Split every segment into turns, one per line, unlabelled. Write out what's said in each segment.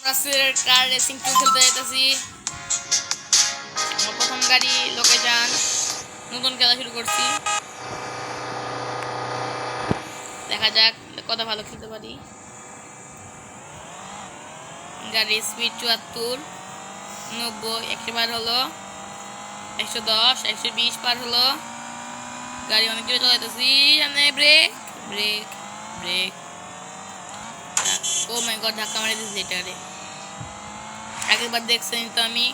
Car racing two খেলতে যাইতেছি। প্রথম গাড়ি লোকেশন, নতুন খেলা শুরু করছি। দেখা যাক কত ভালো খেলতে পারি। গাড়ির স্পিড 74, 90, 100 পার হলো, 110, 120 পার হলো। গাড়ি অনেক জোরে চালাইতেছি। সামনে ব্রেক ব্রেক ব্রেক। ও মাই গড, ধাক্কা মারি দিয়েছি এটারে। আগেরবার দেখছেন তো আমি,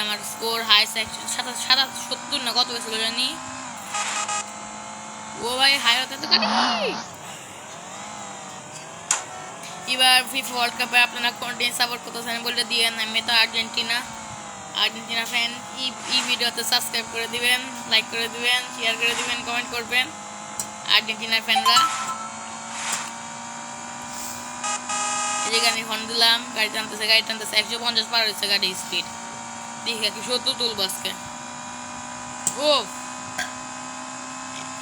আমার স্কোর হাইস্ট 170 না কত হয়েছিল জানি। ও ভাই হাই হতে তো গাড়ি। এবার ফিফা ওয়ার্ল্ড কাপে আপনারা কন্টেন্ট সাপোর্ট করতেছেন বলে দিয়েন। আমি তো আর্জেন্টিনা ফ্যান। এই ভিডিওতে সাবস্ক্রাইব করে দিবেন, লাইক করে দিবেন, শেয়ার করে দিবেন, কমেন্ট করবেন আর্জেন্টিনার ফ্যানরা। এদিকে আমি হর্ন দিলাম, গাড়ি টানতেছে 150 পার হয়েছে গাড়ি স্পিড। দেখে কি 70 তুলবো আজকে। ও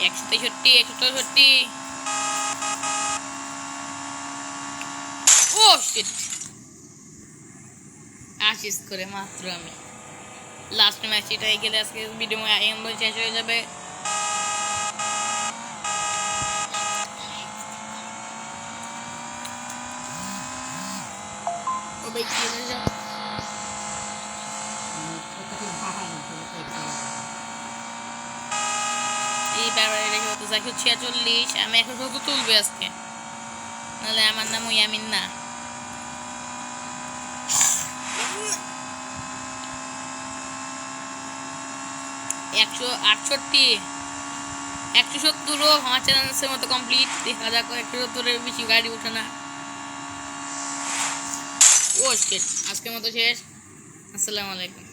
163, 164। ও শিট, আসিস করে মাত্র আমি লাস্ট ম্যাচ এটাই গেলে আজকে ভিডিও শেষ হয়ে যাবে। এই ব্যাপারে রেখে হতো 146। আমি 170 তুলবে আজকে, নাহলে আমার নাম ইয়ামিন না। 168, 170ও আমার চ্যালেঞ্জের মতো কমপ্লিট। দেখা যাক 170-এর বেশি গাড়ি উঠে না। ও শিট, আজকের মতো শেষ। আসসালামু আলাইকুম।